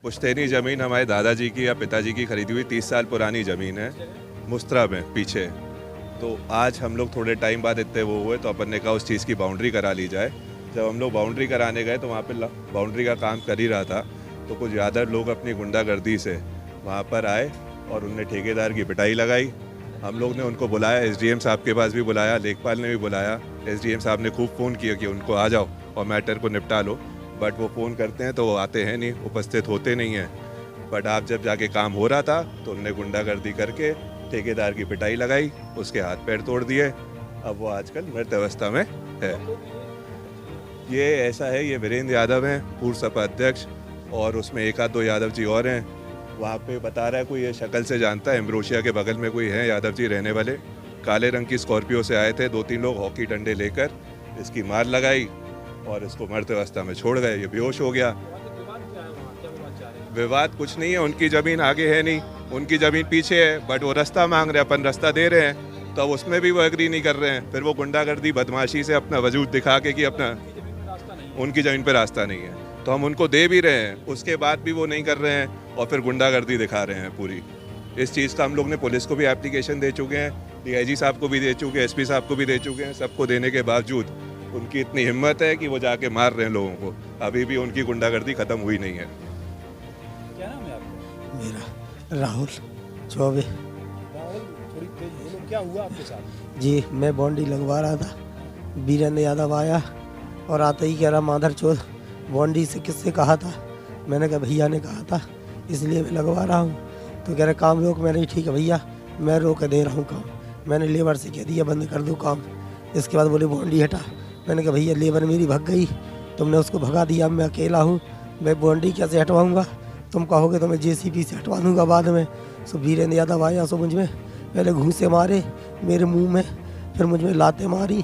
पुश्तैनी ज़मीन हमारे दादाजी की या पिताजी की खरीदी हुई 30 साल पुरानी ज़मीन है, मुस्त्रा में पीछे। तो आज हम लोग थोड़े टाइम बाद इतने वो हुए तो अपन ने कहा उस चीज़ की बाउंड्री करा ली जाए। जब हम लोग बाउंड्री कराने गए तो वहाँ पे बाउंड्री का काम कर ही रहा था, तो कुछ ज़्यादा लोग अपनी गुंडागर्दी से वहाँ पर आए और उनने ठेकेदार की पिटाई लगाई। हम लोग ने उनको बुलाया, एसडीएम साहब के पास भी बुलाया, लेखपाल ने भी बुलाया। एसडीएम साहब ने खूब फ़ोन किया कि उनको आ जाओ और मैटर को निपटा लो, बट वो फ़ोन करते हैं तो वो आते हैं नहीं, उपस्थित होते नहीं हैं। बट आप जब जाके काम हो रहा था तो उनने गुंडागर्दी करके ठेकेदार की पिटाई लगाई, उसके हाथ पैर तोड़ दिए। अब वो आजकल मृत अवस्था में है। ये ऐसा है, ये वीरेंद्र यादव हैं, पूर्व सपा अध्यक्ष, और उसमें एक आध दो यादव जी और हैं। वहाँ पे बता रहा है कोई, ये शक्ल से जानता है, एम्ब्रोशिया के बगल में कोई है यादव जी रहने वाले। काले रंग की स्कॉर्पियो से आए थे, 2-3 लोग हॉकी डंडे लेकर इसकी मार लगाई और इसको मृत अवस्था में छोड़ गए। ये बेहोश हो गया। विवाद कुछ नहीं है, उनकी ज़मीन आगे है नहीं, उनकी ज़मीन पीछे है, बट वो रास्ता मांग रहे हैं, अपन रास्ता दे रहे हैं, तो अब उसमें भी वो एग्री नहीं कर रहे हैं। फिर वो गुंडागर्दी बदमाशी से अपना वजूद दिखा के कि अपना उनकी ज़मीन पर रास्ता नहीं है, तो हम उनको दे भी रहे हैं, उसके बाद भी वो नहीं कर रहे हैं और फिर गुंडागर्दी दिखा रहे हैं पूरी। इस चीज़ का हम लोग ने पुलिस को भी एप्लीकेशन दे चुके हैं, डीआईजी साहब को भी दे चुके हैं, एसपी साहब को भी दे चुके हैं। सबको देने के बावजूद उनकी इतनी हिम्मत है कि वो जाके मार रहे हैं लोगों को। अभी भी उनकी गुंडागर्दी ख़त्म हुई नहीं है। क्या नाम है आपका? मेरा राहुल चौबे। राहुल, थोड़ी तेज बोलो, क्या हुआ आपके साथ? जी, मैं बाउंड्री लगवा रहा था, वीरेंद्र यादव आया और आते ही कह रहा माधर चौथ बाउंड्री से किससे कहा था? मैंने कहा भैया ने कहा था, इसलिए मैं लगवा रहा हूँ। तो कह रहे काम रोक। मैंने ठीक है भैया, मैं रोक दे रहा हूँ काम। मैंने लेबर से कह दिया बंद कर दो काम। इसके बाद बोले बाउंड्री हटा। मैंने कहा भैया लेबर मेरी भग गई, तुमने उसको भगा दिया, मैं अकेला हूँ, मैं बाउंड्री कैसे हटवाऊँगा? तुम कहोगे तो मैं जेसीबी से हटवा दूँगा बाद में। सो वीरेंद्र यादव आया, सो मुझ में पहले घूंसे मारे मेरे मुंह में, फिर मुझ में लातें मारी।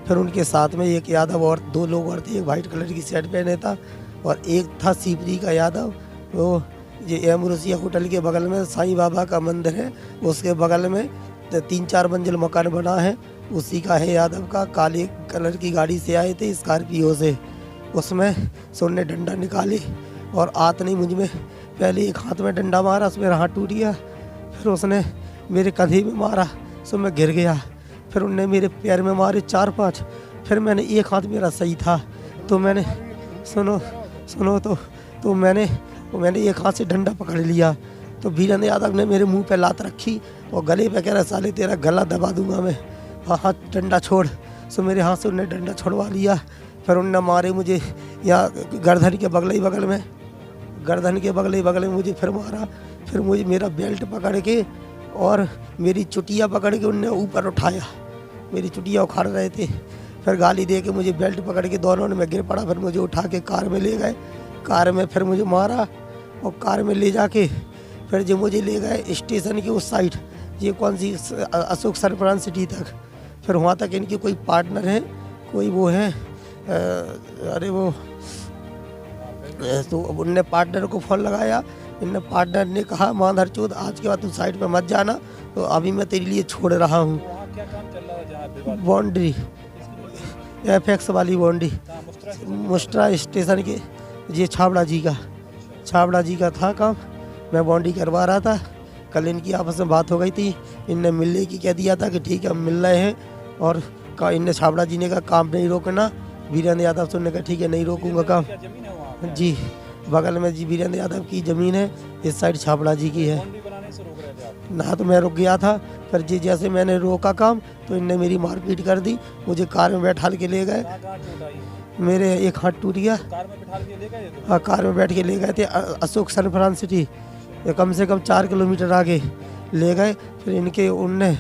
फिर उनके साथ में एक यादव और 2 लोग और थे, एक वाइट कलर की शर्ट पहने था और एक था सीपरी का यादव। वो ये एम्ब्रोसिया होटल के बगल में साईं बाबा का मंदिर है, उसके बगल में 3-4 मंजिल मकान बना है, उसी का है यादव का। काले कलर की गाड़ी से आए थे, स्कॉर्पियो से। उसमें सुनने डंडा निकाले और आत नहीं मुझ में, पहले एक हाथ में डंडा मारा, उसमें हाथ टूट गया। फिर उसने मेरे कंधे में मारा, सो मैं गिर गया। फिर उनने मेरे पैर में मारे 4-5। फिर मैंने एक हाथ मेरा सही था, तो मैंने सुनो तो मैंने एक हाथ से डंडा पकड़ लिया। तो वीरेंद्र यादव ने मेरे मुंह पे लात रखी और गले पे कह रहा साले तेरा गला दबा दूंगा मैं, हाथ डंडा छोड़। सो मेरे हाथ से उन्होंने डंडा छुड़वा लिया। फिर उनने मारे मुझे यहाँ गर्दन के बगल में मुझे फिर मारा। फिर मुझे मेरा बेल्ट पकड़ के और मेरी चुटिया पकड़ के उनने ऊपर उठाया, मेरी चुटिया उखाड़ रहे थे। फिर गाली दे के मुझे बेल्ट पकड़ के दोनों ने, मैं गिर पड़ा। फिर मुझे उठा के कार में ले गए, कार में फिर मुझे मारा और कार में ले जाके फिर जो मुझे ले गए स्टेशन की उस साइड, ये कौन सी अशोक सरफराज सिटी तक। फिर वहाँ तक इनके कोई पार्टनर हैं, कोई वो है, अरे वो, तो उनने पार्टनर को फ़ोन लगाया। इनने पार्टनर ने कहा माधर चौथ आज के बाद तू साइड पे मत जाना, तो अभी मैं तेरे लिए छोड़ रहा हूँ। वहाँ क्या काम चल रहा है जहाँ विवाद? बाउंड्री एफएक्स वाली बाउंड्री, मुस्ट्रा स्टेशन के, ये छाबड़ा जी का था काम। मैं बाउंड्री करवा रहा था। कल इनकी आपस में बात हो गई थी, इनने मिलने की कह दिया था कि ठीक है हम मिल रहे हैं। और इनने छाबड़ा जी ने कहा काम नहीं रोकना। वीरेंद्र यादव से उन्होंने कहा ठीक है नहीं रोकूंगा काम। क्या जमीन है वहाँ? जी, बगल में जी वीरेंद्र यादव की ज़मीन है, इस साइड छाबड़ा जी की है। बाउंड्री बनाने से रोक रहे थे आप? ना तो मैं रुक गया था, फिर जी जैसे मैंने रोका काम तो इनने मेरी मारपीट कर दी। मुझे कार में बैठाल के ले गए, कहाँ चोट आई? मेरे एक हाथ टूट गया। कार में बिठा के ले गए तो? हाँ, कार में बैठ के ले गए थे अशोक सरफराज सिटी, ये कम से कम 4 किलोमीटर आगे ले गए। फिर इनके उनने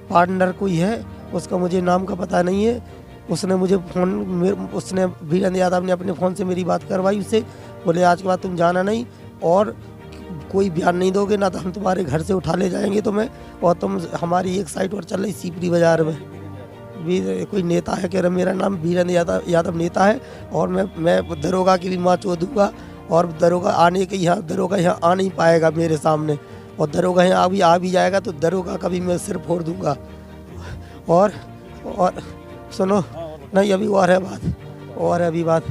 पार्टनर कोई है, उसका मुझे नाम का पता नहीं है, उसने मुझे उसने वीरेंद्र यादव ने अपने फ़ोन से मेरी बात करवाई उससे। बोले आज के बाद तुम जाना नहीं और कोई बयान नहीं दोगे ना, तो हम तुम्हारे घर से उठा ले जाएंगे तुम्हें, और तुम हमारी एक साइड और चल रही सीपरी बाज़ार में। कोई नेता है, कह रहा मेरा नाम वीरेंद्र यादव नेता है और मैं दरोगा की भी माँ चो दूँगा, और दरोगा यहाँ आ नहीं पाएगा मेरे सामने, और दरोगा यहाँ आ भी जाएगा तो दरोगा का भी मैं सिर फोड़ दूँगा। और सुनो, नहीं अभी और है बात,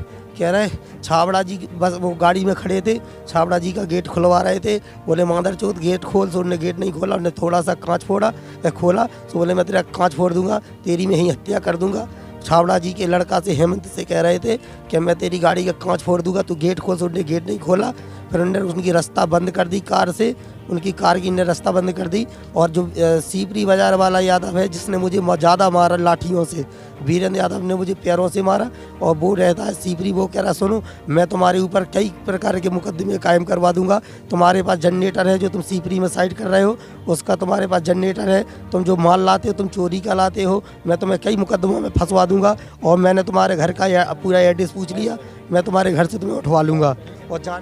कह रहे छाबड़ा जी बस वो गाड़ी में खड़े थे, छाबड़ा जी का गेट खुलवा रहे थे, बोले मादर चौथ गेट खोल, तो उन्होंने गेट नहीं खोला, उन्होंने थोड़ा सा कांच फोड़ा, खोला तो बोले मैं तेरा कांच फोड़ दूंगा, तेरी मैं ही हत्या कर दूंगा। छाबड़ा जी के लड़का से हेमंत से कह रहे थे कि मैं तेरी गाड़ी का कांच फोड़ दूंगा, तू गेट खोल, तो उन्होंने गेट नहीं खोला, फिर उन्होंने उनकी रास्ता बंद कर दी कार से, उनकी कार की ने रास्ता बंद कर दी। और जो सीपरी बाजार वाला यादव है जिसने मुझे ज़्यादा मारा लाठियों से, वीरेंद्र यादव ने मुझे पैरों से मारा, और वो रहता है सीपरी, वो कह रहा सुनो मैं तुम्हारे ऊपर कई प्रकार के मुकदमे कायम करवा दूंगा, तुम्हारे पास जनरेटर है जो तुम सीपरी में साइड कर रहे हो, उसका तुम्हारे पास जनरेटर है, तुम जो माल लाते हो तुम चोरी का लाते हो, मैं तुम्हें कई मुकदमों में फंसवा दूंगा, और मैंने तुम्हारे घर का पूरा एड्रेस पूछ लिया, मैं तुम्हारे घर से तुम्हें उठवा लूँगा। और जान